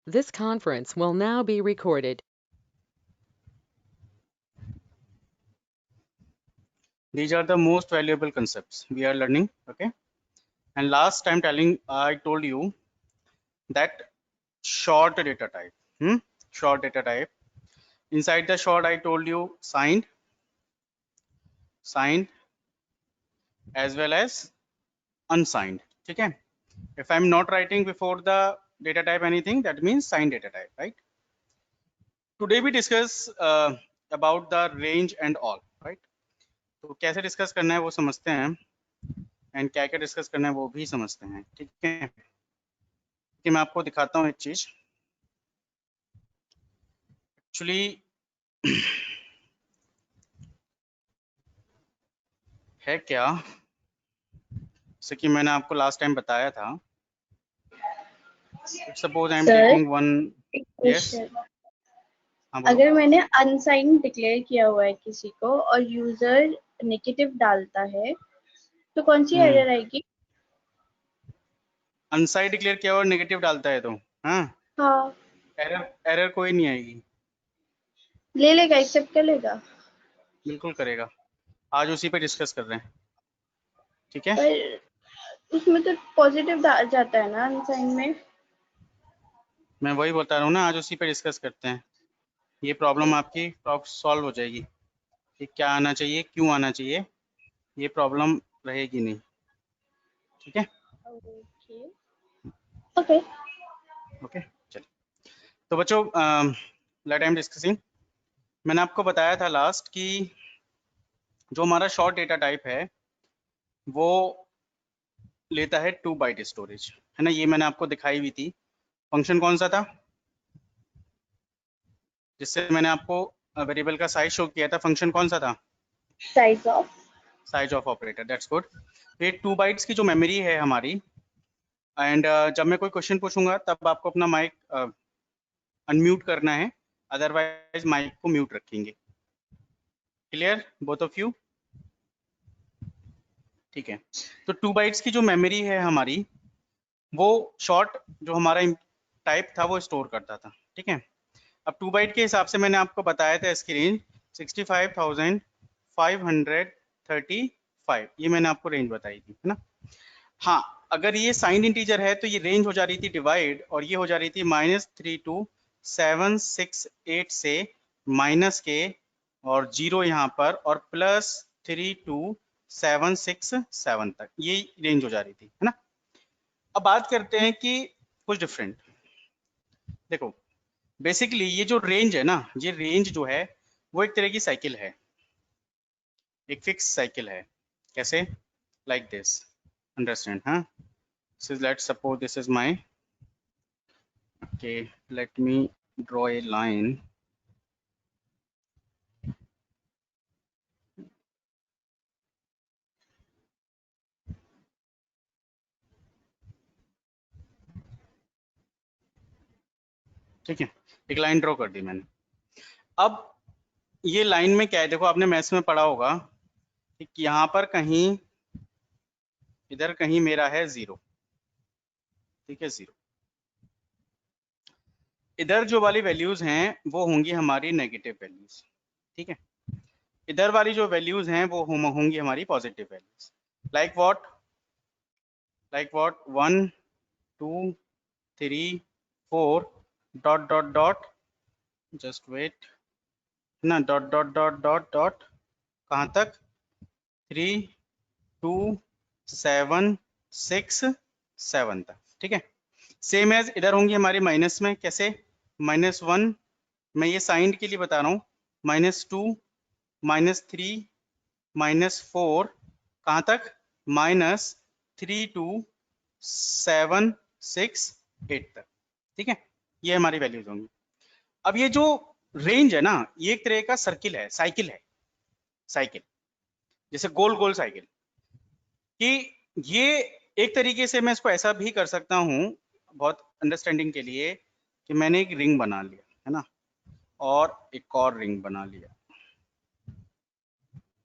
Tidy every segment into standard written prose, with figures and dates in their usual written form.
This conference will now be recorded. These are the most valuable concepts we are learning. Okay, and last time I told you that short data type, short data type. Inside the short, I told you signed as well as unsigned. Okay, if I'm not writing before the data type anything, that means signed data type, right? Today we discuss about the range and all, right? तो कैसे discuss करना है वो समझते हैं, and क्या क्या discuss करना है वो भी समझते हैं. ठीक है, कि मैं आपको दिखाता हूँ एक चीज. एक्चुअली है क्या, जैसे कि मैंने आपको लास्ट टाइम बताया था. Suppose I am sir, taking one. एक यस, क्वेश्चन. हाँ बोलो. अगर मैंने अनसाइन डिक्लेयर किया हुआ है किसी को और यूजर नेगेटिव डालता है तो कौन सी एरर आएगी? अनसाइड डिक्लेयर किया और नेगेटिव डालता है तो हाँ, हाँ, एरर कोई नहीं आएगी. ले लेगा, एक्सेप्ट कर लेगा. बिल्कुल करेगा. आज उसी पे डिस्कस कर रहे हैं. ठीक है, पर उसमें तो पॉजिटिव जाता है ना अनसाइन में. मैं वही बता रहा हूँ ना, आज उसी पे डिस्कस करते हैं. ये प्रॉब्लम आपकी सॉल्व हो जाएगी कि क्या आना चाहिए, क्यों आना चाहिए, ये प्रॉब्लम रहेगी नहीं. ठीक है, ओके ओके. ओके. चलिए, तो बच्चों लेट आई एम डिस्कसिंग. मैंने आपको बताया था लास्ट कि जो हमारा शॉर्ट डेटा टाइप है वो लेता है 2 बाइट स्टोरेज, है ना. ये मैंने आपको दिखाई हुई थी. फंक्शन कौन सा था जिससे मैंने आपको वेरिएबल का साइज शो किया था? फंक्शन कौन सा था? Size of operator. That's good. ये 2 बाइट्स की जो मेमोरी है हमारी, एंड जब मैं कोई क्वेश्चन पूछूंगा तब आपको अपना माइक अनम्यूट करना है, अदरवाइज माइक को म्यूट रखेंगे. Clear both of you? ठीक है, तो 2 बाइट्स की जो मेमोरी है हमारी, वो शॉर्ट जो हमारा टाइप था वो स्टोर करता था. ठीक है, अब 2 बाइट के हिसाब से मैंने आपको बताया था इसकी रेंज 65,535, ये मैंने आपको रेंज बताई थी, है ना. हाँ, अगर ये साइंड इंटीजर है तो ये रेंज हो जा रही थी डिवाइड, और ये हो जा रही थी -32,768 से माइनस के और 0 यहाँ पर और +32,767 तक, ये रेंज हो जा रही थी, है ना. अब बात करते हैं कि कुछ डिफरेंट. देखो, बेसिकली ये जो रेंज है ना, ये रेंज जो है वो एक तरह की साइकिल है, एक फिक्स साइकिल है. कैसे? Like this, understand? हाँ, so let's suppose this is my, okay, let me draw a line. ठीक है, एक लाइन ड्रॉ कर दी मैंने. अब ये लाइन में क्या है, देखो आपने मैथ्स में पढ़ा होगा कि यहाँ पर कहीं, इधर कहीं मेरा है 0. ठीक है, 0. इधर जो वाली वैल्यूज हैं वो होंगी हमारी नेगेटिव वैल्यूज. ठीक है, इधर वाली जो वैल्यूज हैं वो होंगी हमारी positive values. Like what? Like what? 1 2 3 4 dot dot dot, just wait ना, dot dot dot dot dot, कहाँ तक? 3 2 7 6 7 तक. ठीक है, सेम एज इधर होंगी हमारी माइनस में. कैसे? -1, मैं ये साइंड के लिए बता रहा हूँ, -2 -3 -4, कहाँ तक? -3 2 7 6 8 तक. ठीक है, ये हमारी वैल्यूज होंगी. अब ये जो रेंज है ना, ये एक तरह का सर्किल है, साइकिल है, साइकिल जैसे गोल गोल साइकिल. कि ये एक तरीके से मैं इसको ऐसा भी कर सकता हूँ बहुत अंडरस्टैंडिंग के लिए, कि मैंने एक रिंग बना लिया, है ना, और एक और रिंग बना लिया,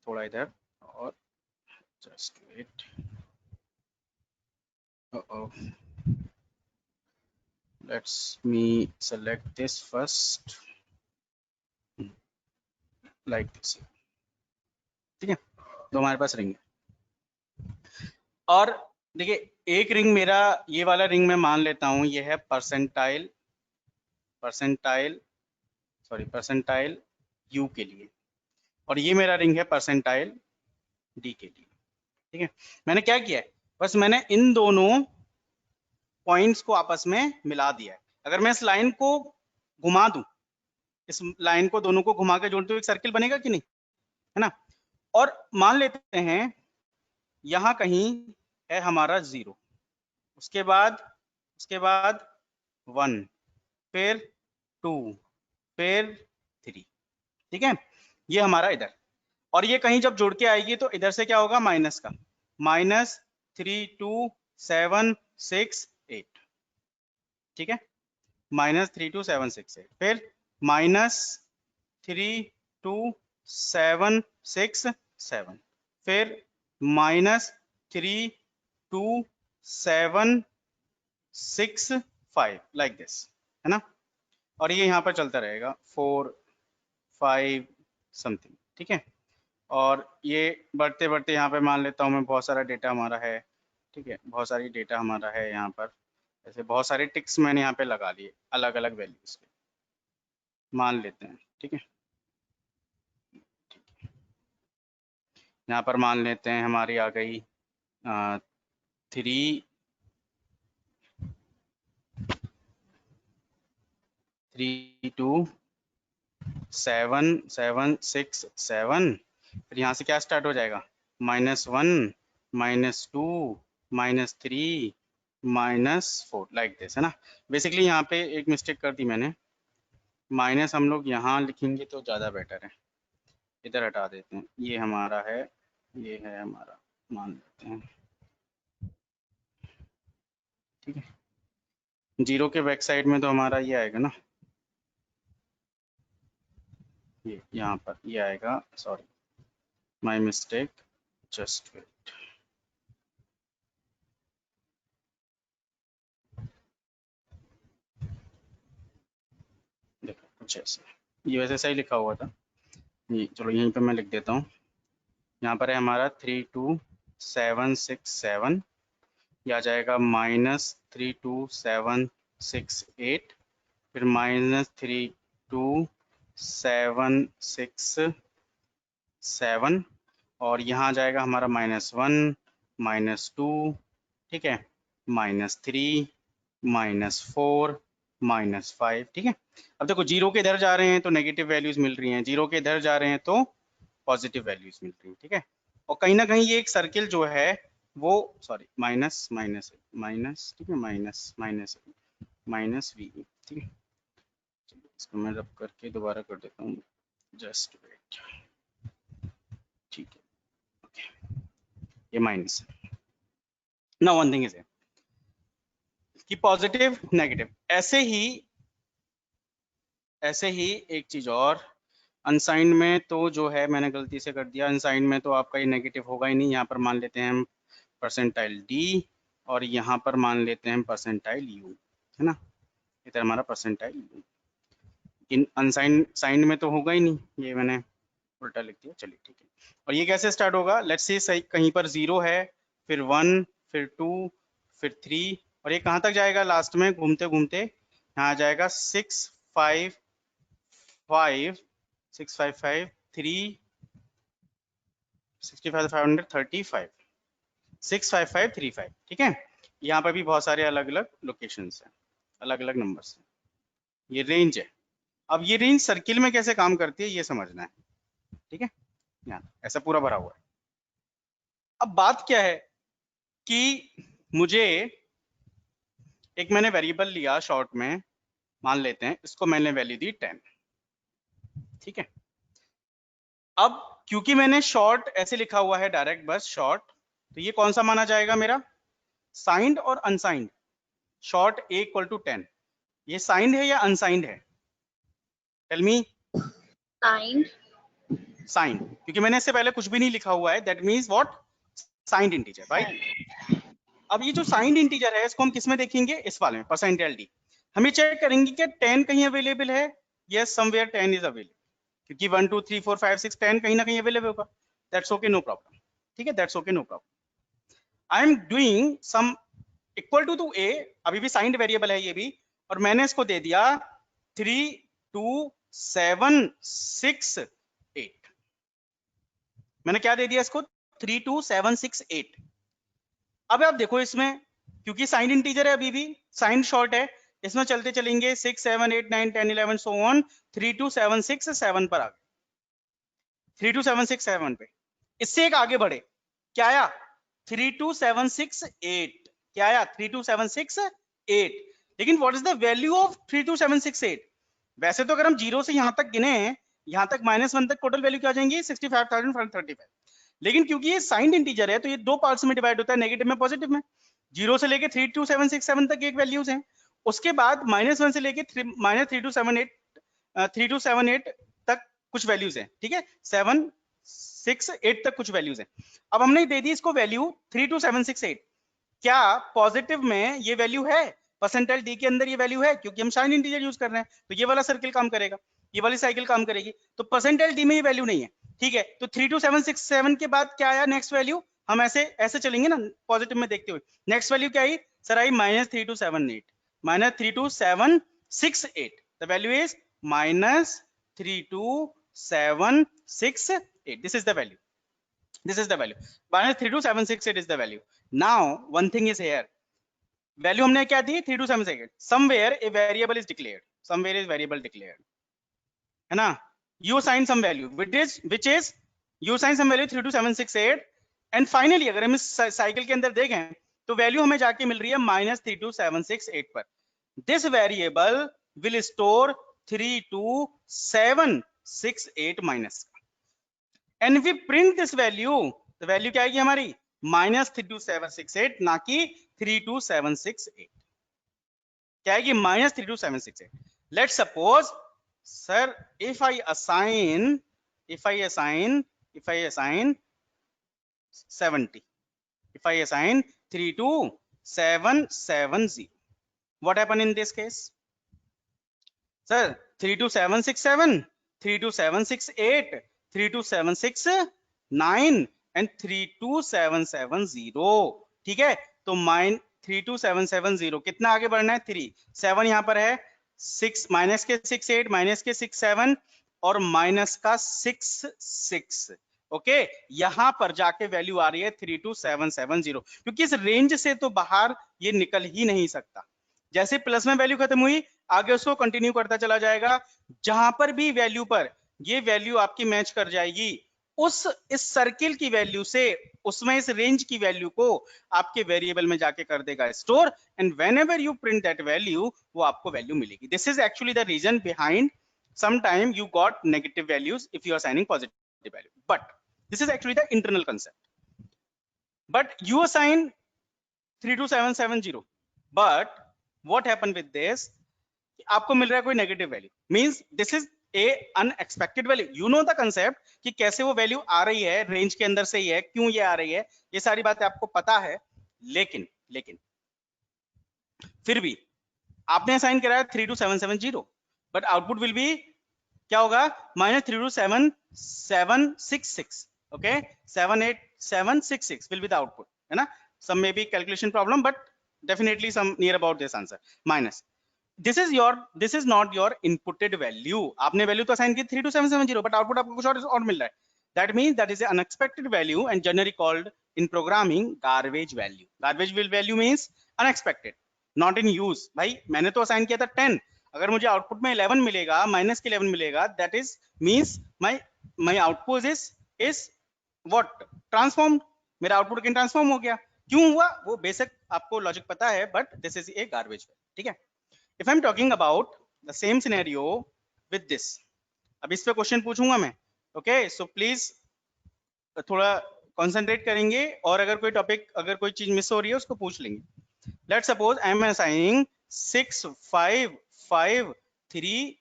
थोड़ा इधर, और just wait, let's me select this first like this, ठीक है। तो हमारे पास रिंग है, और देखिए एक रिंग मेरा, ये वाला रिंग मैं मान लेता हूं ये है परसेंटाइल यू के लिए, और ये मेरा रिंग है परसेंटाइल डी के लिए, ठीक है। मैंने क्या किया है, बस मैंने इन दोनों पॉइंट्स को आपस में मिला दिया है। अगर मैं इस लाइन को घुमा दूं, इस लाइन को दोनों को घुमा के जोड़ दूं, एक सर्किल बनेगा कि नहीं, है ना। और मान लेते हैं यहां कहीं है हमारा 0, उसके बाद 1, फिर 2, फिर 3, ठीक है। ये हमारा इधर, और ये कहीं जब जुड़ के आएगी तो इधर से क्या होगा, माइनस का, -3 2 7 6 8, ठीक है, -3 2 7 6 8, फिर -3 2 7 6 7, फिर -3 2 7 6 5, लाइक दिस, है ना। और ये यहाँ पर चलता रहेगा 4 5 समथिंग, ठीक है। और ये बढ़ते बढ़ते यहाँ पे मान लेता हूँ मैं, बहुत सारा डेटा हमारा है, ठीक है, बहुत सारी डेटा हमारा है यहाँ पर, ऐसे बहुत सारे टिक्स मैंने यहाँ पे लगा लिए अलग अलग वैल्यूज के, मान लेते हैं, ठीक है। यहाँ पर मान लेते हैं हमारी आ गई 3 2 7 7 6 7, फिर यहाँ से क्या स्टार्ट हो जाएगा, -1 -2 -3 -4, लाइक दिस, है ना। बेसिकली यहाँ पे एक मिस्टेक कर दी मैंने, माइनस हम लोग यहाँ लिखेंगे तो ज़्यादा बेटर है, इधर हटा देते हैं, ये हमारा है, ये है हमारा, मान लेते हैं, ठीक है। 0 के बैक साइड में तो हमारा ये आएगा ना, ये यहाँ पर ये आएगा, sorry my mistake, just wait, देखो कुछ ऐसे, ये वैसे सही लिखा हुआ था, ये चलो यहीं पे मैं लिख देता हूँ। यहाँ पर है हमारा 3 2 7 6 7, ये आ जाएगा -3 2 7 6 8, फिर -3 2 7 6 7, और यहाँ आ जाएगा हमारा -1 -2, ठीक है, -3 -4 -5, ठीक है। अब देखो 0 के इधर जा रहे हैं तो नेगेटिव वैल्यूज मिल रही हैं, 0 के इधर जा रहे हैं तो पॉजिटिव वैल्यूज मिल रही हैं, ठीक है। और कहीं ना कहीं ये एक सर्किल जो है वो, सॉरी माइनस माइनस माइनस, ठीक है, माइनस माइनस माइनस वी, ठीक है। इसको मैं रब करके दोबारा कर देता हूँ, जस्ट वेट, ठीक है, ओके, ये माइनस। ना वन थिंग इज कि पॉजिटिव नेगेटिव, ऐसे ही एक चीज और, अनसाइंड में तो जो है मैंने गलती से कर दिया, अनसाइंड में तो आपका ये नेगेटिव होगा ही नहीं। यहाँ पर मान लेते हैं हम परसेंटाइल डी, और यहाँ पर मान लेते हैं परसेंटाइल यू, है ना, इधर हमारा percentile you, in unsigned signed में तो होगा ही नहीं, ये मैंने उल्टा लिख दिया, चलिए ठीक है। और ये कैसे स्टार्ट होगा, लेट्स से सही कहीं पर 0 है, फिर 1, फिर 2, फिर 3, और ये कहाँ तक जाएगा, लास्ट में घूमते घूमते यहाँ आ जाएगा 6 5 5 6 5 5 3 65 535 6 5 5 3 5, ठीक है। यहाँ पर भी बहुत सारे अलग अलग लोकेशंस हैं, अलग अलग नंबर्स हैं, ये रेंज है। अब ये रेंज सर्किल में कैसे काम करती है ये समझना है, ठीक है, यहाँ ऐसा पूरा भरा हुआ है। अब बात क्या है कि मुझे एक मैंने वेरिएबल लिया शॉर्ट में, मान लेते हैं इसको मैंने वैल्यू दी 10, ठीक है। अब क्योंकि मैंने शॉर्ट ऐसे लिखा हुआ है डायरेक्ट बस शॉर्ट, तो ये कौन सा माना जाएगा मेरा, साइंड और अनसाइंड, शॉर्ट a = 10, ये साइंड है या अनसाइंड है, टेल मी। साइंड, साइंड, क्योंकि मैंने इससे पहले कुछ भी नहीं लिखा हुआ है, that means what, signed integer, right. अब ये जो साइंड इंटीजर है इसको हम किस में देखेंगे, इस वाले में, परसेंटाइल डी। हम ये चेक करेंगे कि 10 कहीं अवेलेबल है, यस समवेयर 10 इज अवेलेबल, क्योंकि 1 2 3 4 5 6 10 कहीं ना कहीं अवेलेबल होगा, दैट्स ओके नो प्रॉब्लम, ठीक है, that's okay no problem. I am doing sum equal to A, अभी भी साइंड वेरिएबल है ये भी, और मैंने इसको दे दिया 3 2 7 6 8, मैंने क्या दे दिया इसको 3 2 7 6 8। अब आप देखो इसमें, क्योंकि साइंड इंटीजर है अभी भी, साइंड शॉर्ट है, इसमें चलते चलेंगे 6 7 8 9 10 11 सो ऑन, 3 2 7 6 7 पर आ गए, 3 2 7 6 7 पे, इससे एक आगे बढ़े, क्या आया 3 2 7 6 8, क्या आया 3 2 7 6 8, लेकिन what is the value of 3 2 7 6 8? वैसे तो अगर हम जीरो से यहां तक गिने, यहां तक -1 तक टोटल वैल्यू क्या आ जाएंगी 65,535, लेकिन क्योंकि ये साइंड इंटीजर है तो ये दो पार्ट्स में डिवाइड होता है, नेगेटिव में पॉजिटिव में। जीरो से लेके 3 2 7 6 7 तक एक वैल्यूज हैं, उसके बाद -1 से लेके -3 2 7 8 3 2 7 8 तक कुछ वैल्यूज हैं, ठीक है, 7 6 8 तक कुछ वैल्यूज हैं। अब हमने दे दी इसको वैल्यू 3 2 7 6 8, क्या पॉजिटिव में ये वैल्यू है, परसेंटाइल डी के अंदर ये वैल्यू है, क्योंकि हम साइन इंटीजर यूज कर रहे हैं तो ये वाला सर्किल काम करेगा, ये वाली साइकिल काम करेगी, तो परसेंटाइल डी में ये वैल्यू नहीं है, ठीक है। तो 3 2 7 6 7 के बाद क्या आया नेक्स्ट वैल्यू, हम ऐसे ऐसे चलेंगे ना पॉजिटिव में देखते हुए, नेक्स्ट वैल्यू क्या आई सर, आई -3 2 7 8, -3 2 7 6 8, the value is -3 2 7 6 8, this is the value, this is the value, -3 2 7 6 8 is the value. Now one thing is here, value हमने क्या दी 3 2 7 6 8, somewhere a variable is declared, somewhere is variable declared, है ना, you assign some value which is you assign some value 3 2 7 6 8, and finally अगर हम इस cycle के अंदर देखें तो वैल्यू हमें जाके मिल रही है -3 2 7 6 8 पर, this variable will store 3 2 7 6 8 minus, and if we print this value, तो वैल्यू क्या आएगी हमारी -3 2 7 6 8, ना कि 3 2 7 6 8, क्या आएगी -3 2 7 6 8। Let's suppose sir if I assign 70, if I assign 3 2 7 7 0, what happen in this case? Sir 3 2 7 6 7, 3 2 7 6 8, 3 2 7 6 9 and 3 2 7 7 0, ठीक है। तो 3 2 7 7 0 कितना आगे बढ़ना है 3 7 यहाँ पर है, 6 माइनस के 6 8, माइनस के 6 7 और माइनस का 6 6, ओके, यहां पर जाके वैल्यू आ रही है 3 2 7 7 0, क्योंकि इस रेंज से तो बाहर ये निकल ही नहीं सकता। जैसे प्लस में वैल्यू खत्म हुई आगे उसको कंटिन्यू करता चला जाएगा, जहां पर भी वैल्यू पर ये वैल्यू आपकी मैच कर जाएगी उस इस सर्किल की वैल्यू से, उसमें इस रेंज की वैल्यू को आपके वेरिएबल में जाके कर देगा store, and whenever you print that value वो आपको वैल्यू मिलेगी। This is actually the reason behind sometime you got negative values if you are assigning positive value, but this is actually the internal concept. But you assign 3 2 7 7 0, but what happened with this, आपको मिल रहा है कोई negative value, means this is a unexpected value, you know the concept कि कैसे वो value आ रही है, range के अंदर से ही है, क्यों ये आ रही है, ये सारी बातें आपको पता है, लेकिन फिर भी आपने असाइन करा है 3 2 7 7 0, बट आउटपुट विल बी क्या होगा -3 2 7 7 6 6, okay, 7 8 7 6 6 will be the output, है ना। some may be calculation problem but definitely some near about this answer, minus this is not your inputted value, आपने वैल्यू तो असाइन की 3 2 7 7 0, but output आपको कुछ और मिल रहा है, that means that is an unexpected value and generally called in programming garbage value. Garbage value means unexpected, not in use. भाई मैंने तो असाइन किया था 10, अगर मुझे आउटपुट में 11 मिलेगा, माइनस के 11 मिलेगा, that is means my output is what transformed, मेरा आउटपुट कैन ट्रांसफॉर्म हो गया, क्यों हुआ वो बेसिक आपको लॉजिक पता है, but this is a garbage, ठीक है। If I am talking about the same scenario with this, अब इस पे क्वेश्चन पूछूंगा मैं, ओके, सो प्लीज थोड़ा कंसंट्रेट करेंगे, और अगर कोई टॉपिक अगर कोई चीज मिस हो रही है उसको पूछ लेंगे। Let's suppose I am assigning 6 5 5 3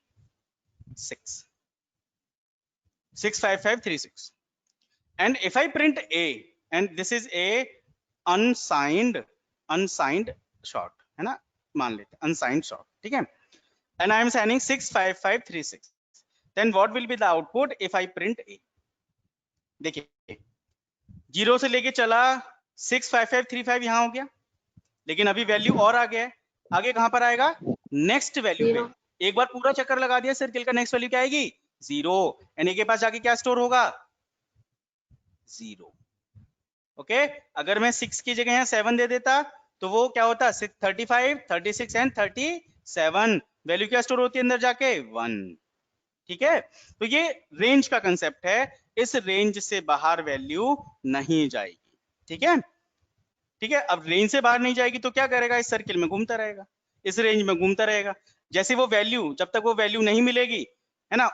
6 6 5 5 3 6, and if I print a, and this is a unsigned short, है ना, मान लेते हैं unsigned short, ठीक है, and I am assigning 65536. Then what will be the output if I print A? देखिए 0 से लेके चला 65535 यहां हो गया, लेकिन अभी वैल्यू और आ गया है, आगे कहां पर आएगा, नेक्स्ट वैल्यू पे। एक बार पूरा चक्कर लगा दिया सर्किल का, नेक्स्ट वैल्यू क्या आएगी, 0, यानी के पास जाके क्या स्टोर होगा, 0। ओके, अगर मैं 6 की जगह यहाँ 7 दे देता तो वो क्या होता, 35 36 एंड 37, वैल्यू क्या स्टोर होती है अंदर जाके, 1। ठीक है, तो ये रेंज का कंसेप्ट है, इस रेंज से बाहर वैल्यू नहीं जाएगी। ठीक है, ठीक है, अब रेंज से बाहर नहीं जाएगी तो क्या करेगा, इस सर्किल में घूमता रहेगा, इस रेंज में घूमता रहेगा। जैसे वो वैल्यू, जब तक वो वैल्यू नहीं मिलेगी, है ना,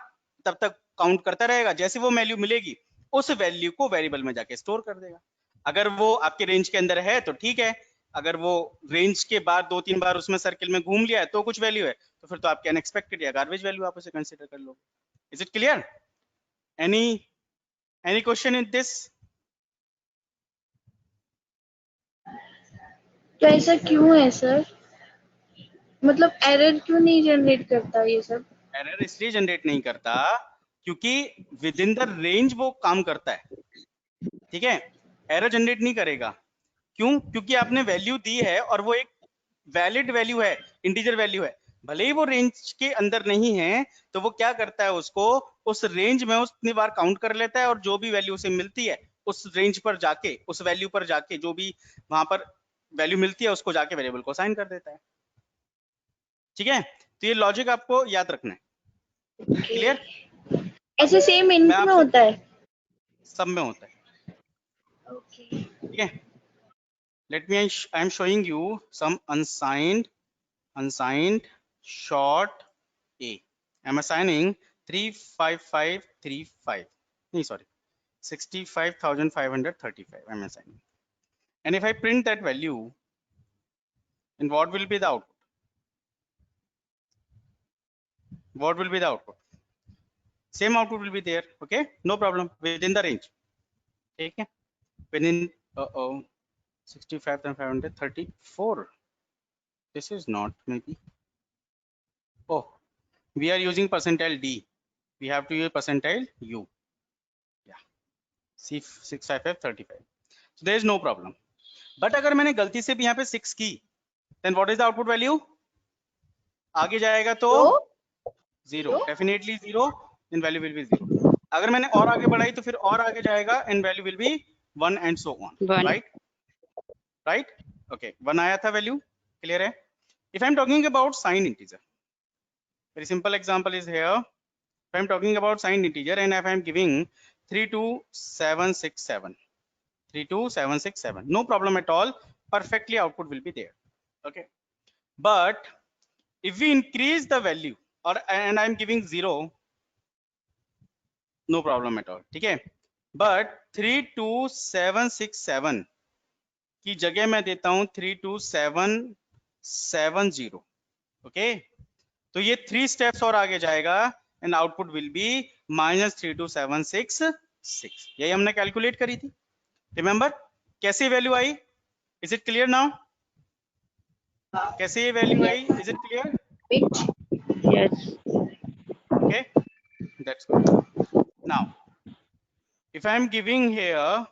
तब तक काउंट करता रहेगा, जैसे वो वैल्यू मिलेगी उस वैल्यू को वेरिएबल में जाके स्टोर कर देगा। अगर वो आपके रेंज के अंदर है तो ठीक है, अगर वो रेंज के बाद 2-3 बार उसमें सर्किल में घूम लिया है तो कुछ वैल्यू है, तो फिर तो आपके अनएक्सपेक्टेड या गार्बेज वैल्यू आप उसे कंसीडर कर लो। Is it clear? Any question in this? तो ऐसा क्यों है सर, मतलब एरर क्यों नहीं जनरेट करता ये सब? एरर इसलिए जनरेट नहीं करता क्योंकि विद इन द रेंज वो काम करता है। ठीक है, एरर जनरेट नहीं करेगा, क्यों, क्योंकि आपने वैल्यू दी है और वो एक वैलिड वैल्यू है, इंटीजर वैल्यू है, भले ही वो रेंज के अंदर नहीं है तो वो क्या करता है, उसको उस रेंज में उतनी बार काउंट कर लेता है और जो भी वैल्यू उसे मिलती है उस रेंज पर जाके, उस वैल्यू पर जाके जो भी वहां पर वैल्यू मिलती है उसको जाके वेरिएबल को असाइन कर देता है। ठीक है, तो ये लॉजिक आपको याद रखना है। क्लियर? ऐसे सेम इंट में होता है? सब में होता है। ओके। ठीक है, let me, I am showing you some unsigned short A. I am assigning 35535, no, sorry, 65,535 I am assigning, and if I print that value, then what will be the output? What will be the output? Same output will be there. Okay, no problem, within the range. Okay, within 65,534. This is not maybe. Oh, we are using percentile D. We have to use percentile U. Yeah, C65535. So there is no problem. But अगर मैंने गलती से भी यहाँ पे 6 की, then what is the output value? आगे जाएगा तो 0, definitely 0, then value will be 0. अगर मैंने और आगे बढ़ाई तो फिर और आगे जाएगा and value will be 1 and so on. Right? Right? Okay, 1 आया था value, clear है? If I am talking about signed integer, very simple example is here. If I am talking about signed integer and if I am giving 32767, 32767, no problem at all, perfectly output will be there. Okay, but if we increase the value or and I am giving 0, no problem at all. ठीक है, but 32767 की जगह मैं देता हूं 32770. Okay, तो ये 3 steps और आगे जाएगा एंड आउटपुट विल बी -32766. यही हमने कैलकुलेट करी थी, रिमेंबर कैसे value I? Is it clear now? कैसे ये value I? Is it clear? Yes. Okay, that's good. Now if I am giving here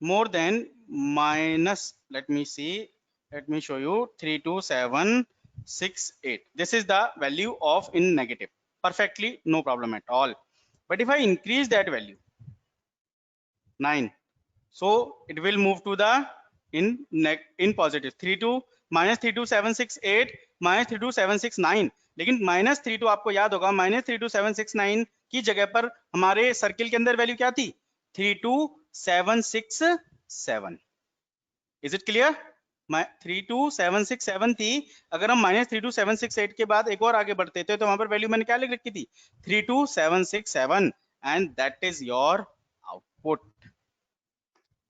more than minus, let me see, let me show you, 32768, this is the value of in negative, perfectly no problem at all. But if I increase that value 9, so it will move to the in positive, 32 minus 32768 minus 32769. लेकिन -32 आपको याद होगा, -32769 की जगह पर हमारे circle के अंदर वैल्यू क्या थी, 32767. Is it clear? 32767 थी, अगर हम -32768 के बाद एक और आगे बढ़ते थे तो वहां पर वैल्यू मैंने क्या लिख रखी थी, 32767, and that is your output.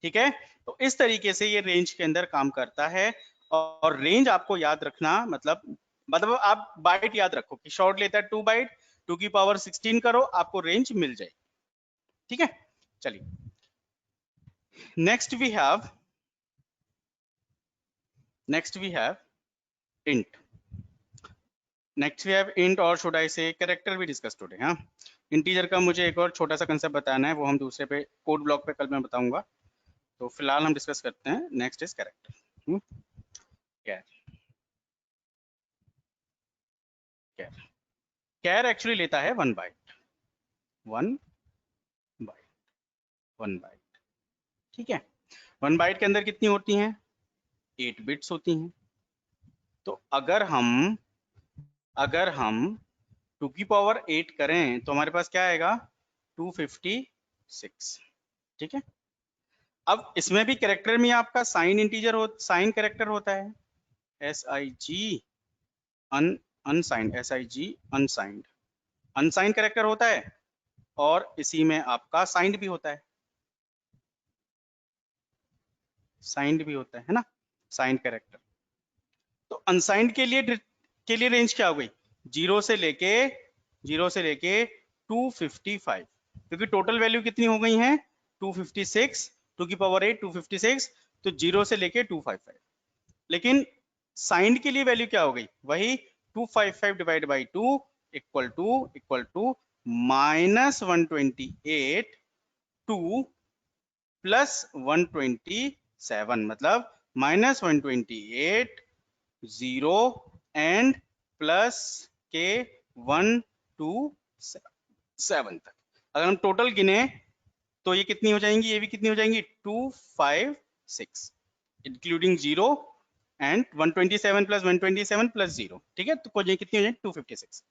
ठीक है, तो इस तरीके से ये रेंज के अंदर काम करता है. और रेंज आपको याद रखना, मतलब आप बाइट याद रखो कि शॉर्ट लेता है 2 बाइट, 2 की पावर 16 करो, आपको रेंज मिल जाएगी. ठीक है, चलिए next we have int. Next we have int और शुड आई से कैरेक्टर भी डिस्कस टुडे। हाँ, इंटीजर का मुझे एक और छोटा सा कंसेप्ट बताना है, वो हम दूसरे पे कोड ब्लॉक पे कल मैं बताऊंगा। तो फिलहाल हम डिस्कस करते हैं। Next is character. Char actually लेता है 1 बाइट, 1 बाइट। ठीक है, 1 बाइट के अंदर कितनी होती हैं? 8 बिट्स होती हैं। तो अगर हम 2 की पावर 8 करें तो हमारे पास क्या आएगा? 256। ठीक है, अब इसमें भी कैरेक्टर में आपका साइन इंटीजर साइन कैरेक्टर होता है, SIG unsigned, SIG unsigned, unsigned character होता है, और इसी में आपका साइंड भी होता है, साइंड भी होता है ना, साइंड कैरेक्टर। तो अनसाइंड के लिए रेंज क्या हो गई? 0 से लेके 255, क्योंकि टोटल वैल्यू कितनी हो गई है? 256, 2 की पावर 8 256, तो 0 से लेके 255। लेकिन साइंड के लिए वैल्यू क्या हो गई? वही 255 divide by 2 equal to -128 2 plus 127, मतलब -128 0 एंड प्लस के 127 तक। अगर हम टोटल गिने तो ये कितनी हो जाएंगी? ये भी कितनी हो जाएंगी? 256 इंक्लूडिंग 0 एंड 127 प्लस 127 प्लस 0। ठीक है, तो ये कितनी हो जाएगी? 256।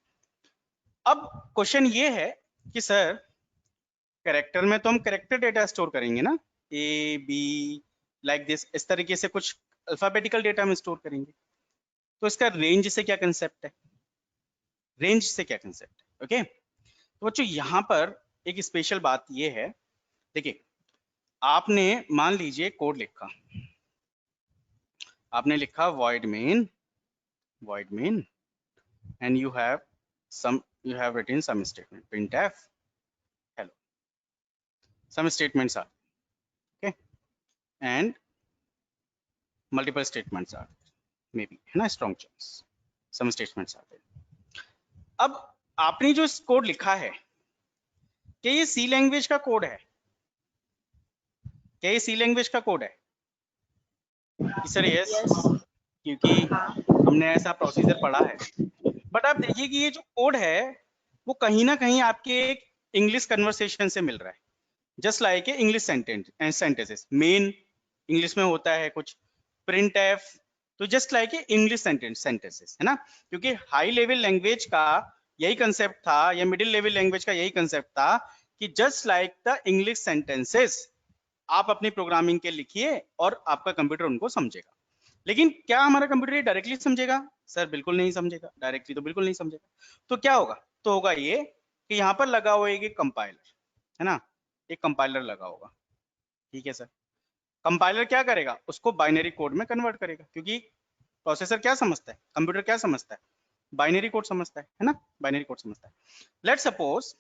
अब क्वेश्चन ये है कि सर कैरेक्टर में तो हम कैरेक्टर डेटा स्टोर करेंगे ना, A B लाइक दिस, इस तरीके से कुछ अल्फाबेटिकल डेटा हम स्टोर करेंगे, तो इसका रेंज से क्या कंसेप्ट है? रेंज से क्या कंसेप्ट है? ओके, तो बच्चों यहाँ पर एक स्पेशल बात ये है, देखिए आपने मान लीजिए कोड लिखा, आपने लिखा void main and you have written some statement, printf hello, some statements are okay and multiple statements are maybe है ना, strong chunks, some statements are there। अब आपने जो कोड लिखा है, क्या ये सी लैंग्वेज का कोड है? क्या ये सी लैंग्वेज का कोड है? सर यस, क्योंकि हमने ऐसा प्रोसीजर पढ़ा है। बट आप देखिए कि ये जो कोड है वो कहीं ना कहीं आपके एक इंग्लिश कन्वर्सेशन से मिल रहा है, just like a English sentences. Main English में होता है कुछ, प्रिंट एफ, तो just like a English sentences, है ना, क्योंकि हाई लेवल लैंग्वेज का यही कंसेप्ट था, या मिडिल लेवल लैंग्वेज का यही कंसेप्ट था कि just like the English sentences आप अपनी प्रोग्रामिंग के लिखिए और आपका कंप्यूटर उनको समझेगा। लेकिन क्या हमारा कंप्यूटर डायरेक्टली समझेगा? सर बिल्कुल नहीं समझेगा, डायरेक्टली तो बिल्कुल नहीं समझेगा। तो क्या होगा? तो होगा ये कि यहाँ पर लगा हुआ एक कंपाइलर, है ना, एक कंपाइलर लगा होगा। ठीक है सर, कंपाइलर क्या करेगा? उसको बाइनरी कोड में कन्वर्ट करेगा, क्योंकि प्रोसेसर क्या समझता है, कंप्यूटर क्या समझता है? बाइनरी कोड समझता है ना, बाइनरी कोड समझता है। Let's suppose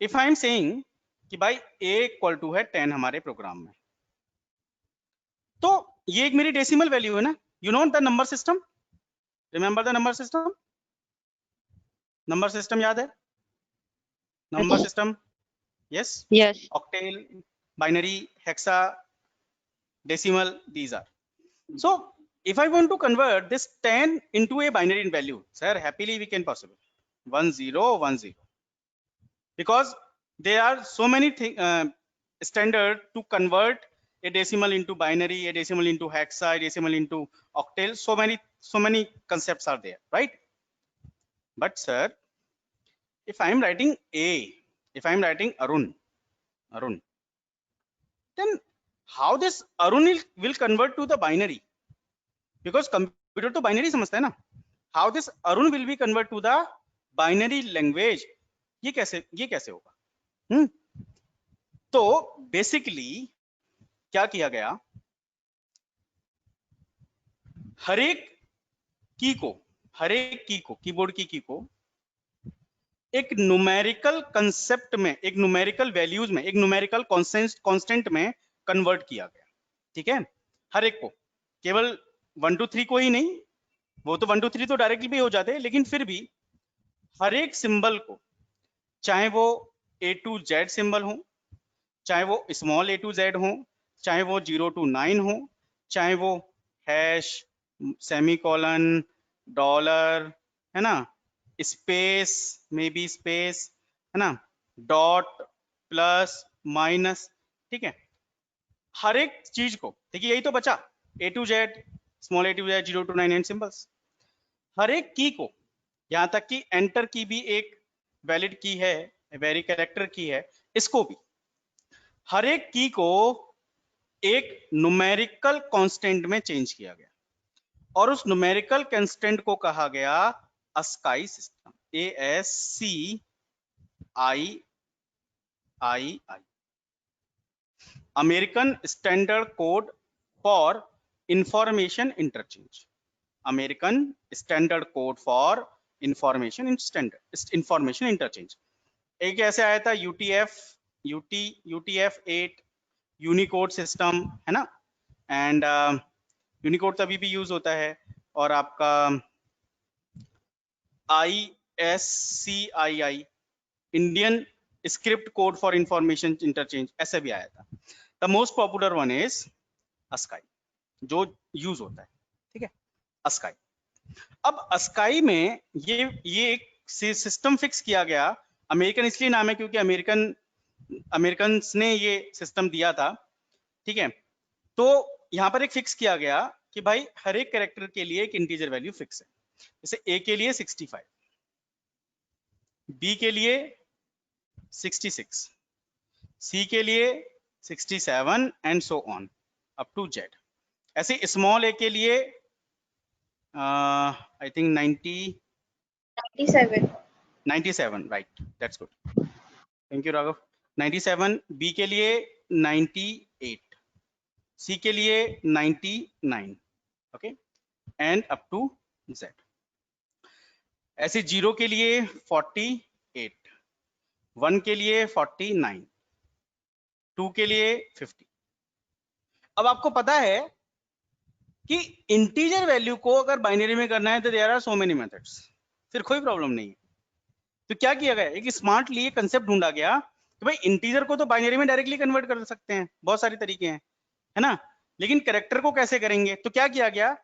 if I am saying कि भाई a इक्वल टू है 10 हमारे प्रोग्राम में, तो ये एक मेरी डेसिमल वैल्यू है ना। You know the number system, remember the number system, number system याद है? Number system, yes, octal, binary, hexa, decimal, these are. So if I want to convert this 10 into a binary value, sir, happily we can possible 1010, because there are so many standard to convert a decimal into binary, a decimal into hexa, a decimal into octal. So many concepts are there, right? But sir, if I am writing Arun, then how this Arun will convert to the binary? Because computer to binary समझता है ना, how this Arun will be convert to the binary language, ये कैसे होगा? तो basically क्या किया गया, हर एक की को कीबोर्ड की की को एक न्यूमेरिकल कंसेप्ट में, एक न्यूमेरिकल वैल्यूज में, एक न्यूमेरिकल कांस्टेंट में कन्वर्ट किया गया। ठीक है, हर एक को, केवल 1 2 3 को ही नहीं, वो तो 1 2 3 तो डायरेक्टली भी हो जाते हैं, लेकिन फिर भी हर एक सिंबल को, चाहे वो A to Z सिंबल हो, चाहे वो स्मॉल a to Z हो, चाहे वो 0 to 9 हो, चाहे वो हैश, सेमीकोलन, डॉलर, है ना, स्पेस, मे बी स्पेस, है ना, डॉट, प्लस, माइनस, ठीक है, हर एक चीज को, देखिए यही तो बचा, A to Z, small a to Z, 0 to 9 and symbols. हर एक की को, यहां तक कि एंटर की भी एक वैलिड की है, वेरी कैरेक्टर की है, इसको भी, हर एक की को एक न्यूमेरिकल कांस्टेंट में चेंज किया गया और उस न्यूमेरिकल कांस्टेंट को कहा गया ASCII system, ASCII, American standard code for information interchange, American standard code for information interchange. एक ऐसे आया था UTF-8 यूनिकोड सिस्टम, है ना, एंड यूनिकोड तभी भी यूज होता है, और आपका ISCII, Indian script code for information interchange, ऐसे भी आया था। The most popular one is ASCII, जो यूज होता है, ठीक है, अस्काई। अब अस्काई में ये एक सिस्टम फिक्स किया गया, अमेरिकन इसलिए नाम है क्योंकि अमेरिकन ने ये सिस्टम दिया था, ठीक है। तो यहां पर एक फिक्स किया गया कि भाई हर एक कैरेक्टर के लिए एक इंटीजर वैल्यू फिक्स है, जैसे A के लिए 65, B के लिए 66, C के लिए 67 and so on up to Z। ऐसे स्मॉल a के लिए I think 97, right, that's good, thank you Raghav. 97, B के लिए 98, C के लिए 99, okay, and up to Z। ऐसे 0 के लिए 48, 1 के लिए 49, 2 के लिए 50। अब आपको पता है कि इंटीजर वैल्यू को अगर बाइनरी में करना है तो there are so many methods, फिर कोई प्रॉब्लम नहीं है। तो क्या किया गया, एक स्मार्टली कंसेप्ट ढूंढा गया कि भाई इंटीजर को तो बाइनरी में डायरेक्टली कन्वर्ट कर सकते हैं, बहुत सारे तरीके हैं, है ना, लेकिन कैरेक्टर को कैसे करेंगे? तो क्या किया गया,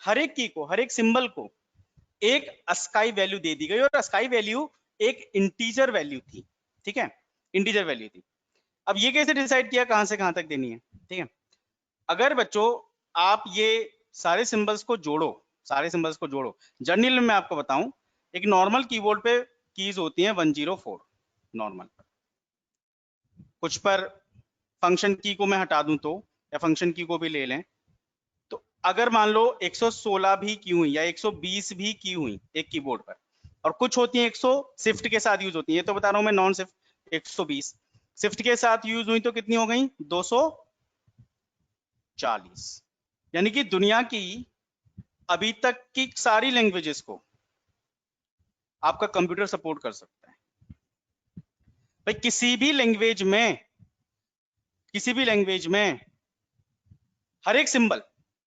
हर एक की को, हर एक सिंबल को एक अस्काई वैल्यू दे दी गई, और अस्काई वैल्यू एक इंटीजर वैल्यू थी, ठीक है, इंटीजर वैल्यू थी। अब ये कैसे डिसाइड किया कहां से कहां तक देनी है, ठीक है। अगर बच्चों आप ये सारे सिंबल्स को जोड़ो, जर्नल में मैं आपको बताऊं, एक नॉर्मल कीबोर्ड पे कीज होती हैं 104 नॉर्मल पर, कुछ पर फंक्शन की को मैं हटा दूं तो, या फंक्शन की को भी ले लें तो, अगर मान लो 116 भी की हुई या 120 भी की हुई एक कीबोर्ड पर, और कुछ होती हैं 100 शिफ्ट के साथ यूज होती है, तो बता रहा हूं मैं नॉन शिफ्ट, 120 शिफ्ट के साथ यूज हुई तो कितनी हो गई, 240। यानी कि दुनिया की अभी तक की सारी लैंग्वेजेस को आपका कंप्यूटर सपोर्ट कर सकता है। भाई किसी भी लैंग्वेज में हर एक सिंबल,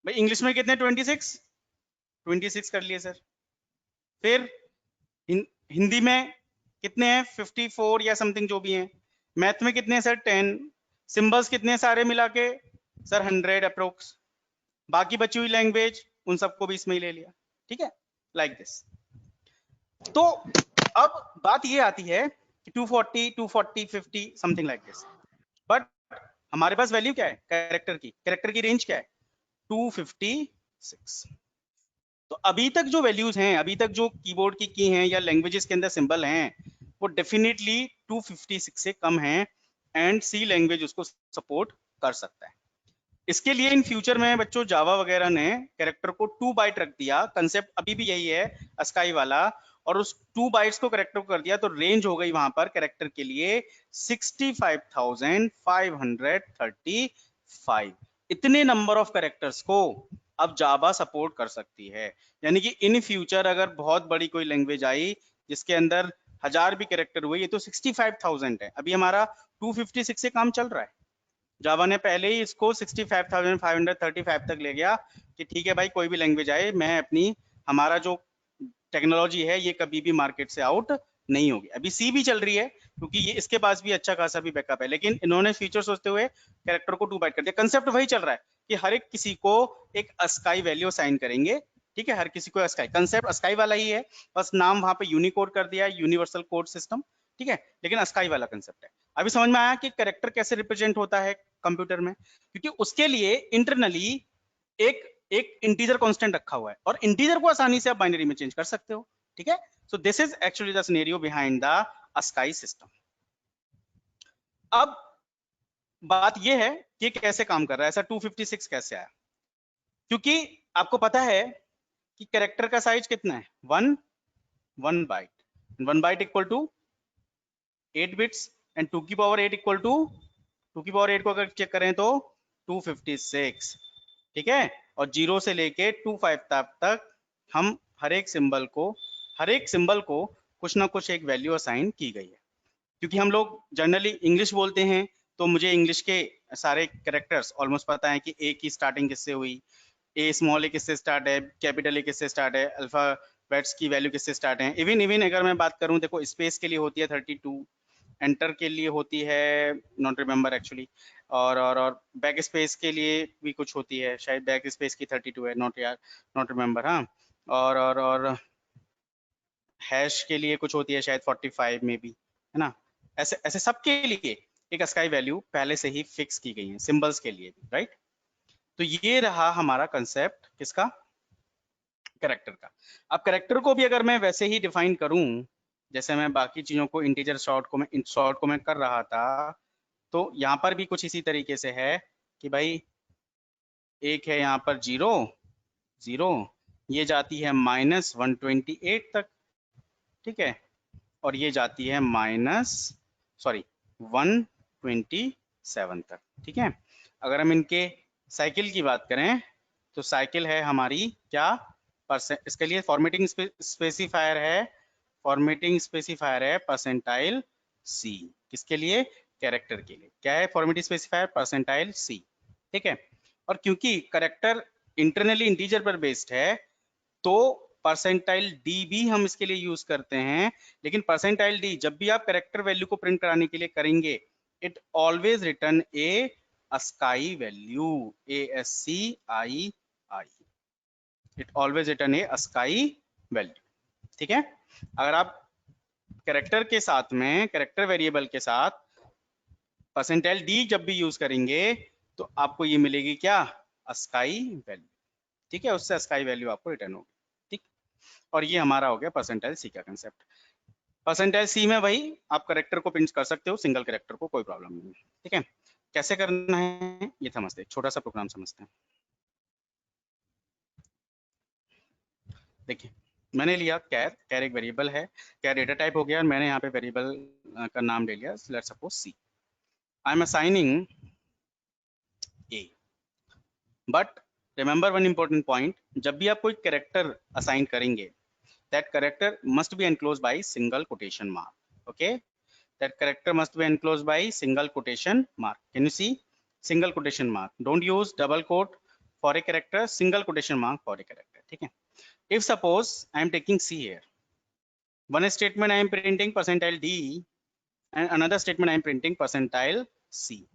भाई इंग्लिश में कितने 26 कर लिए सर, फिर हिंदी में कितने हैं 54 या समथिंग जो भी हैं, मैथ में कितने हैं सर 10, सिंबल्स कितने सारे मिला के सर 100 अप्रोक्स, बाकी बची हुई लैंग्वेज उन सबको भी इसमें ही ले लिया, ठीक है, लाइक दिस। तो अब बात ये आती है 240, 50 समथिंग लाइक दिस, बट हमारे पास वैल्यू क्या है कैरेक्टर की रेंज क्या है 256। तो अभी तक जो वैल्यूज हैं, अभी तक जो कीबोर्ड की हैं या लैंग्वेजेस के अंदर सिंबल हैं, वो डेफिनेटली 256 से कम हैं, एंड सी लैंग्वेज उसको सपोर्ट कर सकता है। इसके लिए इन फ्यूचर में बच्चों जावा वगैरह ने कैरेक्टर को 2 बाइट रख दिया, कंसेप्ट अभी भी यही है अस्काई वाला, और उस 2 बाइट्स को कैरेक्टर को कर दिया, तो रेंज हो गई वहां पर कैरेक्टर के लिए 65,535। इतने नंबर ऑफ कैरेक्टर्स को अब जावा सपोर्ट कर सकती है। यानी कि इन फ्यूचर अगर बहुत बड़ी कोई लैंग्वेज आई जिसके अंदर 1000 भी कैरेक्टर हुए, ये तो 65,000 है, अभी हमारा 256 से काम चल रहा है। जावा ने पहले ही इसको 65,535 तक ले गया कि ठीक है भाई, कोई भी लैंग्वेज आए, मैं अपनी, हमारा जो टेक्नोलॉजी है ये कभी भी मार्केट से आउट नहीं होगी। अभी सी भी चल रही है क्योंकि ये इसके पास भी अच्छा खासा भी बैकअप है, लेकिन इन्होंने फीचर सोचते हुए कैरेक्टर को 2 बाइट कर दिया। कंसेप्ट वही चल रहा है कि हर एक किसी को एक अस्काई वैल्यू साइन करेंगे, ठीक है, हर किसी को अस्काई, कंसेप्ट अस्काई वाला ही है, बस नाम वहां पे यूनिकोड कर दिया, यूनिवर्सल कोड सिस्टम, ठीक है, लेकिन अस्काई वाला कंसेप्ट है। अभी समझ में आया कि कैरेक्टर कैसे रिप्रेजेंट होता है कंप्यूटर में, क्योंकि उसके लिए इंटरनली एक एक इंटीजर कांस्टेंट रखा हुआ है और इंटीजर को आसानी से आप बाइनरी में चेंज कर सकते हो, ठीक है। So this is actually the scenario behind the ASCII system. अब बात यह है कि कैसे काम कर रहा है, ऐसा 256 कैसे आया, क्योंकि आपको पता है कि कैरेक्टर का साइज कितना है, 1 byte, 1 byte equal to 8 bits and 2 की पावर 8 इक्वल टू 2 की पावर 8 को अगर चेक करें तो 256, ठीक है। और 0 से लेके 25 तक हम हर एक सिंबल को कुछ ना कुछ एक वैल्यू असाइन की गई है। क्योंकि हम लोग जनरली इंग्लिश बोलते हैं तो मुझे इंग्लिश के सारे कैरेक्टर्स ऑलमोस्ट पता है कि ए की स्टार्टिंग किससे हुई, ए स्मॉल ए किससे स्टार्ट है, कैपिटल ए किससे स्टार्ट है, अल्फाबेट्स की वैल्यू किससे स्टार्ट है। इवन अगर मैं बात करूं, देखो स्पेस के लिए होती है 32, एंटर के लिए होती है नॉट रिमेम्बर एक्चुअली, और बैक स्पेस के लिए भी कुछ होती है, शायद बैक स्पेस की 32 है, नॉट रिमेम्बर, हाँ, और हैश के लिए कुछ होती है शायद 45 में भी, है ना। ऐसे ऐसे सबके लिए एक अस्काई वैल्यू पहले से ही फिक्स की गई है, सिंबल्स के लिए भी, राइट। तो ये रहा हमारा कंसेप्ट किसका, कैरेक्टर का। अब कैरेक्टर को भी अगर मैं वैसे ही डिफाइन करूं जैसे मैं बाकी चीजों को इंटीजर शॉर्ट को मैं कर रहा था, तो यहाँ पर भी कुछ इसी तरीके से है कि भाई एक है यहाँ पर 0 ये जाती है -128 तक, ठीक है, और ये जाती है -127 तक, ठीक है। अगर हम इनके साइकिल की बात करें तो साइकिल है हमारी क्या, इसके लिए फॉर्मेटिंग स्पेसिफायर है परसेंटाइल सी। किसके लिए, कैरेक्टर के लिए क्या है फॉर्मेटिंग स्पेसिफायर, परसेंटाइल सी, ठीक है। और क्योंकि कैरेक्टर इंटरनली इंटीजर पर बेस्ड है तो परसेंटाइल डी भी हम इसके लिए यूज करते हैं, लेकिन परसेंटाइल डी जब भी आप कैरेक्टर वैल्यू को प्रिंट कराने के लिए करेंगे, it always return A ASCII value, ASCII, it always return A ASCII value, ठीक है। अगर आप कैरेक्टर के साथ में, कैरेक्टर वेरिएबल के साथ परसेंटाइल डी जब भी यूज करेंगे तो आपको ये मिलेगी क्या, अस्काई वैल्यू, ठीक है, उससे अस्काई वैल्यू आपको रिटर्न होगी, ठीक। और ये हमारा हो गया परसेंटाइल सी का कंसेप्ट। परसेंटाइल सी में भाई आप कैरेक्टर को प्रिंट कर सकते हो, सिंगल कैरेक्टर को, कोई प्रॉब्लम नहीं है, ठीक है। कैसे करना है ये समझते हैं, छोटा सा प्रोग्राम समझते हैं। देखिए मैंने लिया कैर एक वेरिएबल है, कैर डेटा टाइप हो गया और मैंने यहाँ पे वेरिएबल का नाम ले लिया, let's suppose C. I am assigning A, but remember one important point, जब भी आप कोई कैरेक्टर असाइन करेंगे that character must be enclosed by single quotation mark, okay, that character must be enclosed by single quotation mark. Can you see, single quotation mark, don't use double quote for a character, single quotation mark for a character, ठीक है। If suppose I am taking C here, one statement I am printing percentile D and another statement I am printing percentile C.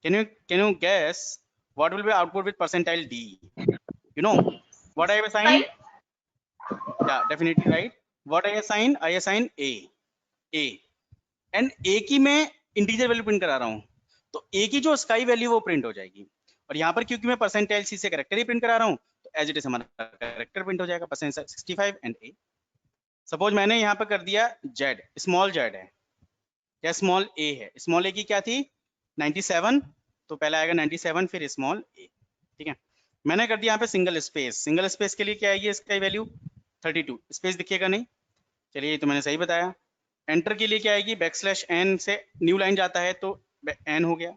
Can you guess what will be output with percentile D? You know what I have assigned? Yeah, definitely right. What I assign A and A की मैं integer value print करा रहा हूँ, तो A की जो sky value वो print हो जाएगी, और यहाँ पर क्योंकि मैं परसेंटाइल सी से कैरेक्टर ही प्रिंट करा रहा हूँ तो एज इट इज हमारा कैरेक्टर प्रिंट हो जाएगा, परसेंटाइल 65 एंड A। सपोज मैंने यहाँ पर कर दिया Z, स्मॉल Z है या स्मॉल A है, स्मॉल A की क्या थी 97, तो पहला आएगा 97 फिर स्मॉल A, ठीक है। मैंने कर दिया यहाँ पे सिंगल स्पेस के लिए क्या आएगी इसका वैल्यू 32, स्पेस दिखेगा नहीं, चलिए ये तो मैंने सही बताया। एंटर के लिए क्या आएगी, \n से न्यू लाइन जाता है तो n हो गया।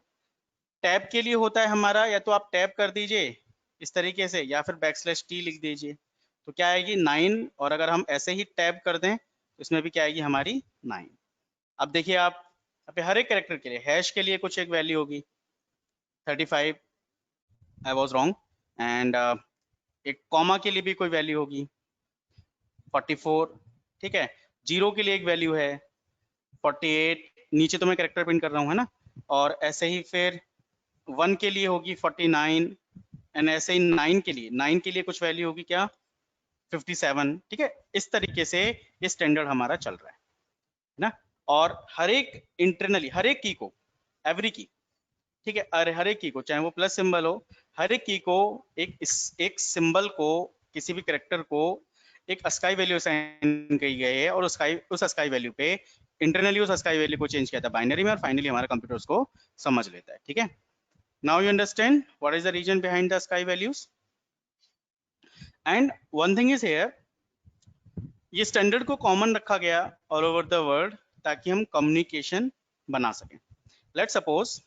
टैब के लिए होता है हमारा, या तो आप टैब कर दीजिए इस तरीके से या फिर \t लिख दीजिए, तो क्या आएगी 9, और अगर हम ऐसे ही टैब कर दें तो इसमें भी क्या आएगी हमारी 9। अब देखिए आप यहाँ पे हर एक कैरेक्टर के लिए, हैश के लिए कुछ एक वैल्यू होगी 35, आई वॉज रॉन्ग, एंड एक कॉमा के लिए भी कोई वैल्यू होगी, 44, ठीक है। 0 के लिए एक वैल्यू है 48, नीचे तो मैं कैरेक्टर प्रिंट कर रहा हूँ, है ना। और ऐसे ही फिर 1 के लिए होगी 49, एंड ऐसे ही 9 के लिए कुछ वैल्यू होगी क्या 57, ठीक है। इस तरीके से ये स्टैंडर्ड हमारा चल रहा है ना। और हर एक इंटरनली हर एक की को, एवरी की, ठीक है, अरे हर एक की को, चाहे वो प्लस सिंबल हो, हर एक की को एक सिंबल को, किसी भी कैरेक्टर को एक अस्काई वैल्यू असाइन की गई है, और उस अस्काई वैल्यू पे इंटरनली उस अस्काई वैल्यू को चेंज किया था बाइनरी में, और फाइनली हमारा कंप्यूटर उसको समझ लेता है, ठीक है। Now you understand what is the reason behind the ASCII values. And one thing is here, ये स्टैंडर्ड को कॉमन रखा गया ऑल ओवर द वर्ल्ड ताकि हम कम्युनिकेशन बना सकें। लेट्स सपोज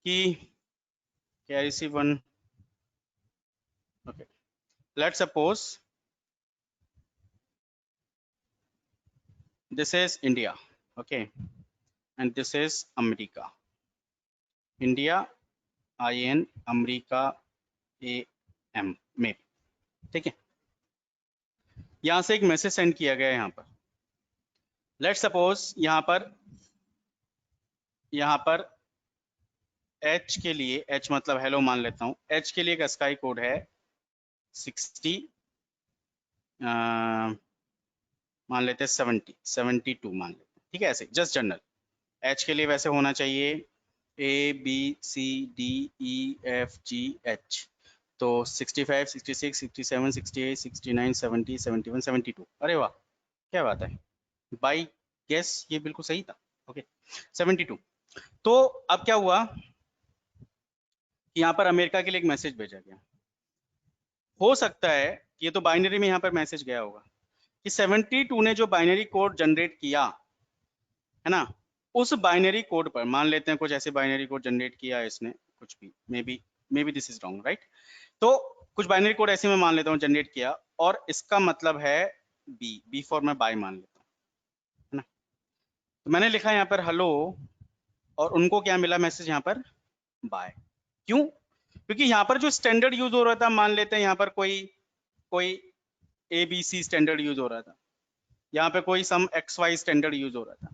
कि क्या इसी one, okay, let's suppose this is India, okay, and this is America. India, IN, America, AM में, ठीक है। यहां से एक मैसेज सेंड किया गया है यहाँ पर। लेट्स सपोज यहाँ पर H के लिए, H मतलब हेलो मान लेता हूँ, H के लिए एक अस्काई कोड है 60, मान लेते हैं 72 मान लेते हैं, ठीक है। ऐसे जस्ट जनरल H के लिए वैसे होना चाहिए ABCDEFGH, तो 65, 66, 67, 68, 69, 70, 71, 72। अरे वाह, क्या बात है, बाई गेस ये बिल्कुल सही था, ओके 72। तो अब क्या हुआ कि यहाँ पर अमेरिका के लिए एक मैसेज भेजा गया। हो सकता है कि ये तो बाइनरी में यहाँ पर मैसेज गया होगा कि 72 ने जो बाइनरी कोड जनरेट किया है ना, उस बाइनरी कोड पर मान लेते हैं कुछ ऐसे बाइनरी कोड जनरेट किया है इसने, कुछ भी, may be this is wrong, right. तो कुछ बाइनरी कोड ऐसे मैं मान लेता हूँ जनरेट किया, और इसका मतलब है बी फॉर मैं बाय मान लेता हूँ, है ना। तो मैंने लिखा यहाँ पर हेलो, और उनको क्या मिला मैसेज यहाँ पर बाय। क्यों? क्योंकि यहाँ पर जो स्टैंडर्ड यूज हो रहा था, मान लेते हैं यहाँ पर कोई ABC स्टैंडर्ड यूज हो रहा था, यहाँ पे कोई सम XY स्टैंडर्ड यूज हो रहा था,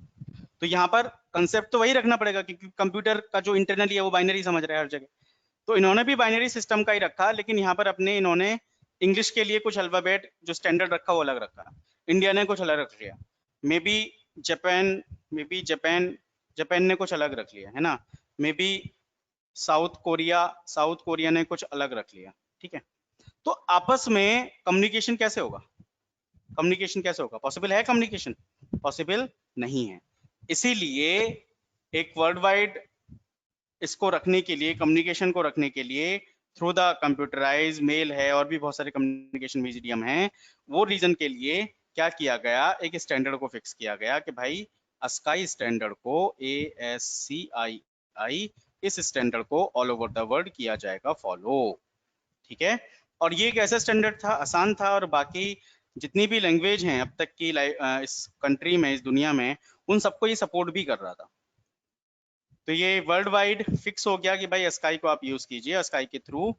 तो यहाँ पर कंसेप्ट तो वही रखना पड़ेगा क्योंकि कंप्यूटर का जो इंटरनली है वो बाइनरी समझ रहा है हर जगह। तो इन्होंने भी बाइनरी सिस्टम का ही रखा, लेकिन यहाँ पर अपने इन्होंने इंग्लिश के लिए कुछ अल्फाबेट जो स्टैंडर्ड रखा वो अलग रखा, इंडिया ने कुछ अलग रख लिया, मे बी जापान ने कुछ अलग रख लिया, है ना। मे बी साउथ कोरिया ने कुछ अलग रख लिया, ठीक है। तो आपस में कम्युनिकेशन कैसे होगा? पॉसिबल है कम्युनिकेशन? पॉसिबल नहीं है। इसीलिए एक वर्ल्ड वाइड इसको रखने के लिए, कम्युनिकेशन को रखने के लिए थ्रू द कंप्यूटराइज मेल है, और भी बहुत सारे कम्युनिकेशन मीडियम हैं, वो रीजन के लिए क्या किया गया, एक स्टैंडर्ड को फिक्स किया गया कि भाई अस्काई स्टैंडर्ड को ASCII, इस स्टैंडर्ड को ऑल ओवर द वर्ल्ड किया जाएगा फॉलो, ठीक है। और ये एक ऐसा स्टैंडर्ड था, आसान था, और बाकी जितनी भी लैंग्वेज हैं अब तक की इस कंट्री में, इस दुनिया में, उन सबको ये सपोर्ट भी कर रहा था। तो ये वर्ल्ड वाइड फिक्स हो गया कि भाई अस्काई को आप यूज कीजिए, अस्काई के थ्रू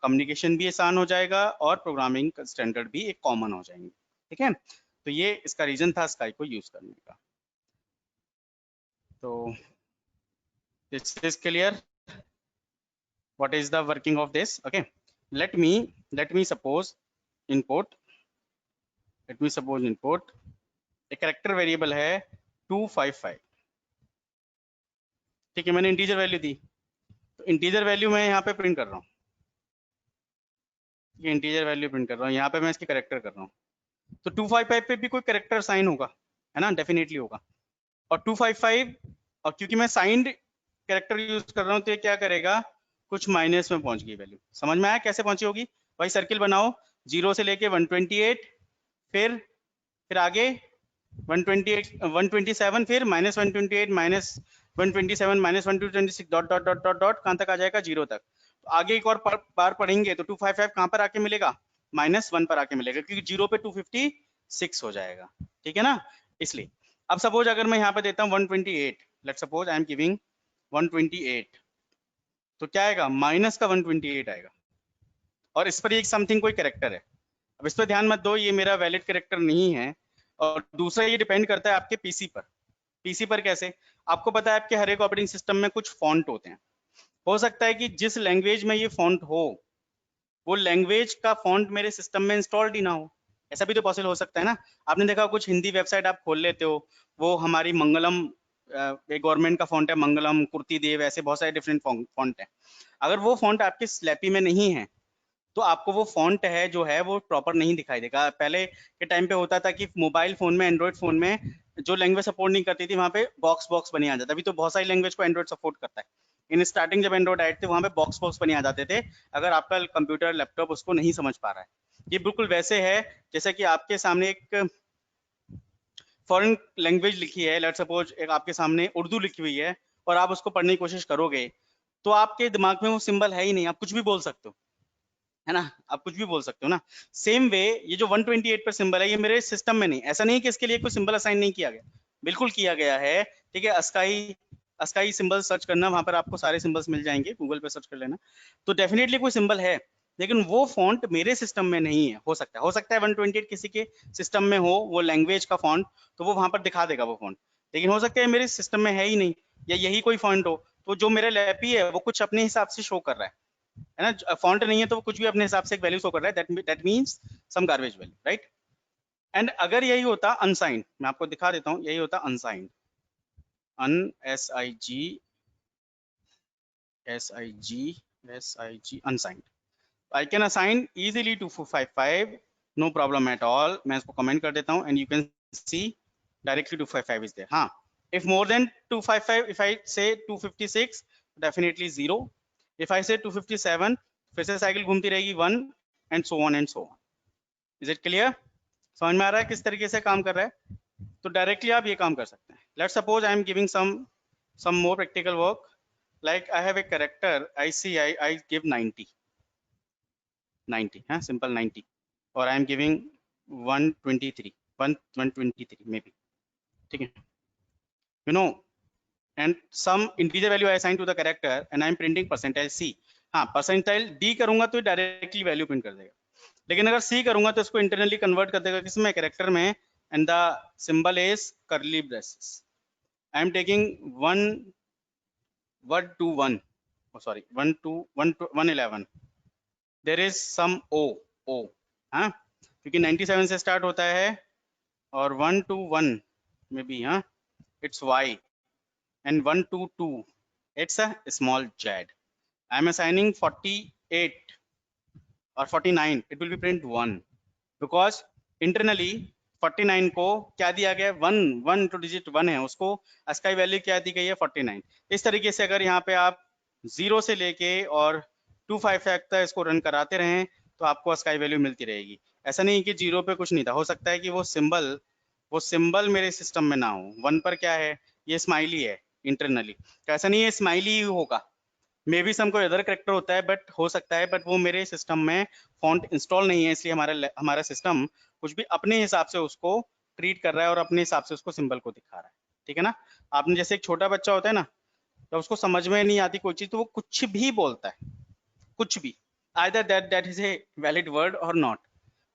कम्युनिकेशन भी आसान हो जाएगा और प्रोग्रामिंग स्टैंडर्ड भी एक कॉमन हो जाएंगे, ठीक है। तो ये इसका रीजन था अस्काई को यूज करने का। तो this is clear what is the working of this, okay. let me suppose input एक कैरेक्टर वेरिएबल है 255, ठीक है। मैंने इंटीजर वैल्यू दी, तो इंटीजर वैल्यू मैं यहाँ पे प्रिंट कर रहा हूँ, ये इंटीजर वैल्यू प्रिंट कर रहा हूँ, यहाँ पे मैं इसकी कैरेक्टर कर रहा हूँ। तो 255 पे भी कोई कैरेक्टर साइन होगा, है ना, डेफिनेटली होगा। और 255, और क्योंकि मैं साइंड कैरेक्टर यूज कर रहा हूँ, तो ये क्या करेगा, कुछ माइनस में पहुंच गई वैल्यू। समझ में आया कैसे पहुंची होगी? भाई सर्किल बनाओ, 0 से लेके 128, फिर आगे 128, 127, फिर -128, -127, -126, dot dot dot dot dot, कहां तक आ जाएगा? 0 तक। तो आगे एक और बार पढ़ेंगे तो 255 कहां पर आके मिलेगा? -1 पर आके मिलेगा, क्योंकि 0 पे 256 हो जाएगा, ठीक है ना। इसलिए अब सपोज अगर मैं यहाँ पे देता हूँ 128, let's suppose I am giving 128, तो क्या आएगा? माइनस का 128 आएगा, और इस पर एक समथिंग कोई कैरेक्टर है। अब अब इस पर ध्यान मत दो, ये मेरा वैलिड कैरेक्टर नहीं है। और दूसरा ये डिपेंड करता है आपके पीसी पर। पीसी पर कैसे? आपको पता है आपके हर एक ऑपरेटिंग सिस्टम में कुछ फॉन्ट होते हैं। हो सकता है कि जिस लैंग्वेज में ये फॉन्ट हो वो लैंग्वेज का फॉन्ट मेरे सिस्टम में इंस्टॉल्ड ही ना हो। ऐसा भी तो पॉसिबल हो सकता है ना। आपने देखा कुछ हिंदी वेबसाइट आप खोल लेते हो, वो हमारी मंगलम एक गवर्नमेंट का फॉन्ट है, मंगलम, कुर्ती देव, ऐसे बहुत सारे डिफरेंट फॉन्ट है। अगर वो फॉन्ट आपके स्लैपी में नहीं है तो आपको वो फॉन्ट है जो है वो प्रॉपर नहीं दिखाई देगा। पहले के टाइम पे होता था कि मोबाइल फोन में, एंड्रॉइड फोन में जो लैंग्वेज सपोर्ट नहीं करती थी वहाँ पे बॉक्स बॉक्स बने आ जाता। अभी तो बहुत सारी लैंग्वेज को एंड्रॉइड सपोर्ट करता है। इन स्टार्टिंग जब एंड्रॉइड आए थे वहाँ पे बॉक्स बॉक्स बने आ जाते थे, अगर आपका कंप्यूटर लैपटॉप उसको नहीं समझ पा रहा है। ये बिल्कुल वैसे है जैसे कि आपके सामने एक फॉरेन लैंग्वेज लिखी है, लेट्स सपोज एक आपके सामने उर्दू लिखी हुई है और आप उसको पढ़ने की कोशिश करोगे तो आपके दिमाग में वो सिंबल है ही नहीं, आप कुछ भी बोल सकते हो, है ना, आप कुछ भी बोल सकते हो ना। सेम वे ये जो 128 पर सिंबल है ये मेरे सिस्टम में नहीं, ऐसा नहीं कि इसके लिए कोई सिंबल असाइन नहीं किया गया, बिल्कुल किया गया है। ठीक है, अस्काई अस्काई सिंबल सर्च करना, वहां पर आपको सारे सिंबल्स मिल जाएंगे, गूगल पे सर्च कर लेना, तो डेफिनेटली कोई सिंबल है, लेकिन वो फॉन्ट मेरे सिस्टम में नहीं है। हो सकता है 128 किसी के सिस्टम में हो वो लैंग्वेज का फॉन्ट, तो वो वहां पर दिखा देगा वो फॉन्ट, लेकिन हो सकता है मेरे सिस्टम में है ही नहीं, या यही कोई फॉन्ट हो, तो जो मेरा लैपी है वो कुछ अपने हिसाब से शो कर रहा है ना। फॉन्ट नहीं है तो वो कुछ भी अपने हिसाब से एक वैल्यू शो कर रहा है, that means some garbage value, right. And अगर यही होता अनसाइंड, मैं आपको दिखा देता हूँ, यही होता unsigned, SIG unsigned, I can assign easily 255, no problem at all. मैं इसको कमेंट कर देता हूँ and you can see directly 255 is there. हाँ, if more than 255, if I say 256, definitely 0. if I say 257, फिर से साइकिल घूमती रहेगी 1 and so on and so on. is it clear? समझ में आ रहा है किस तरीके से काम कर रहा है? तो डायरेक्टली आप ये काम कर सकते हैं। let's suppose I am giving some more practical work, like I have a character I give 90, हाँ, simple 90, और I am giving 123 maybe, ठीक है, you know, and some integer value I assign to the character and I am printing percentile C. हाँ, percentile D करूंगा तो directly value print कर देगा, लेकिन अगर C करूंगा तो इसको इंटरनली कन्वर्ट कर देगा किसमें, कैरेक्टर में, and the symbol is curly braces. I am taking 111, there is some O, हाँ, क्योंकि 97 से स्टार्ट होता है और 121 में भी, हाँ, it's Y, and 122 it's a small z. I am assigning 48 or 49, it will be print 1 because internally 49 को क्या दिया गया है, 1 तो डिजिट 1 है, उसको अस्काई वैल्यू क्या दी गई है, 49। इस तरीके से अगर यहाँ पे आप 0 से लेके और 25 तक इसको रन कराते रहें तो आपको अस्काई वैल्यू मिलती रहेगी। ऐसा नहीं कि 0 पे कुछ नहीं था, हो सकता है कि वो सिंबल मेरे सिस्टम में ना हो। 1 पर क्या है, ये स्माइली है इंटरनली, ऐसा नहीं है स्माइली ही होगा, मे बी सम कोई अदर करेक्टर होता है, बट हो सकता है, बट वो मेरे सिस्टम में फॉन्ट इंस्टॉल नहीं है, इसलिए हमारा सिस्टम कुछ भी अपने हिसाब से उसको ट्रीट कर रहा है और अपने हिसाब से उसको सिंबल को दिखा रहा है। ठीक है ना। आपने जैसे एक छोटा बच्चा होता है ना, तो उसको समझ में नहीं आती कोई चीज तो वो कुछ भी बोलता है, कुछ भी, either that is a valid word और नॉट,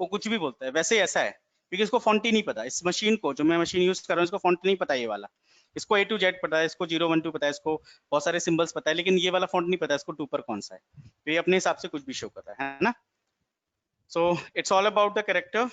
वो कुछ भी बोलता है। वैसे ऐसा है क्योंकि इसको फॉन्ट ही नहीं पता, इस मशीन को, जो मैं मशीन यूज कर रहा हूँ इसको फॉन्ट नहीं पता, ये वाला, इसको A to Z पता है, इसको 0 1 2 पता है, इसको बहुत सारे सिंबल्स पता है, लेकिन ये वाला फॉन्ट नहीं पता इसको 2 पर कौन सा है, तो ये अपने हिसाब से कुछ भी शो कर रहा है ना। So it's all about the character.